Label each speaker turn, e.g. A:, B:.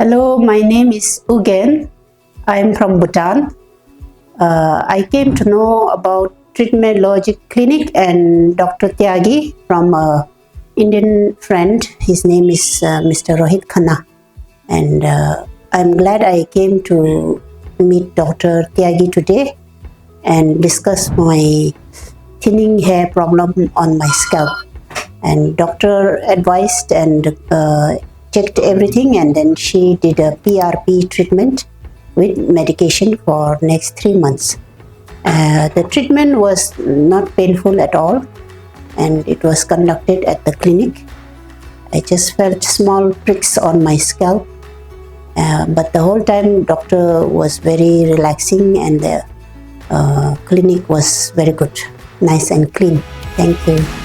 A: Hello, my name is Ugyen. I am from Bhutan. I came to know about Treatment Logic Clinic and Dr. Tyagi from an Indian friend. His name is Mr. Rohit Khanna. And I'm glad I came to meet Dr. Tyagi today and discuss my thinning hair problem on my scalp. And doctor advised and checked everything, and then she did a PRP treatment with medication for next 3 months. The treatment was not painful at all, and it was conducted at the clinic. I just felt small pricks on my scalp, but the whole time doctor was very relaxing, and the clinic was very good, nice and clean. Thank you.